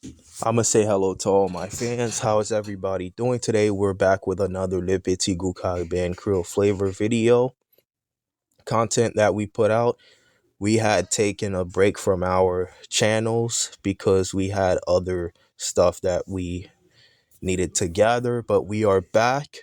I'm gonna say hello to all my fans. How is everybody doing today? We're back with another Petit Carribean Creole flavor video content that we put out. We had taken a break from our channels because we had other stuff that we needed to gather, but we are back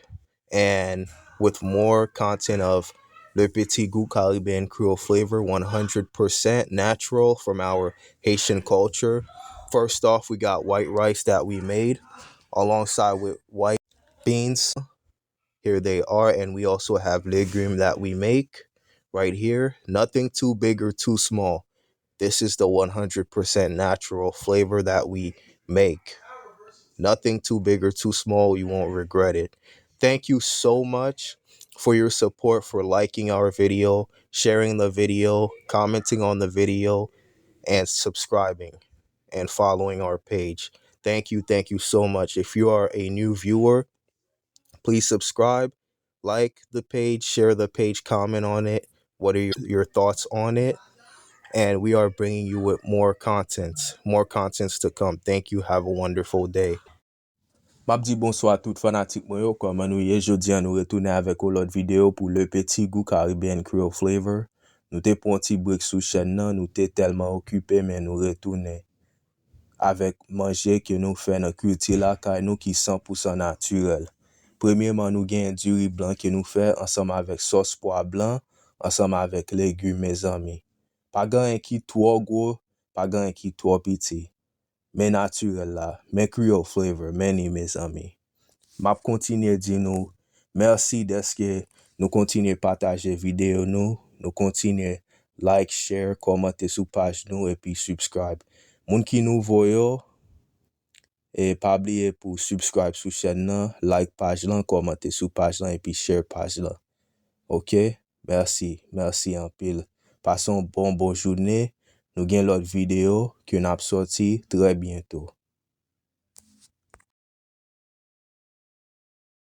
and with more content of Le Petit Goût Caribbean Creole flavor, 100% natural from our Haitian culture. First off, we got white rice that we made alongside with white beans. Here they are, and we also have legume that we make right here. Nothing too big or too small. This is the 100% natural flavor that we make. Nothing too big or too small. You won't regret it. Thank you so much for your support, for liking our video, sharing the video, commenting on the video, and subscribing and following our page. Thank you. Thank you so much. If you are a new viewer, please subscribe, like the page, share the page, comment on it. What are your thoughts on it? And we are bringing you with more contents to come. Thank you. Have a wonderful day. Map di bonsoir tout fanatik mwen yo, koman nou ye, jodi an nou retounen avek ou lot video pou Le Petit Goût Caribbean Creole Flavor. Nou te pon ti break sou chen nan, nou te telman okupe men nou retounen avek manje ke nou fe nan kulti la kay nou ki 100% naturel. Premièrement, nou gen du riz blanc ke nou fe ansam avek sos poa blanc, ansam avek legume, mes amis. Pa gan en ki tro gros, pa gan en ki tro petit. Men naturel la, men Creole flavor, meni mes amis. Map kontinye di nou, merci deske nou kontinye pataje video nou kontinye like, share, komante sou page nou, epi subscribe. Moun ki nou voyo, pa bliye pou subscribe sou chen nan, like page lan, komante sou page lan, epi share page lan. Ok? Merci en pile. Pason bon journée. Nou gen lot video ki nou ap sorti très bientôt.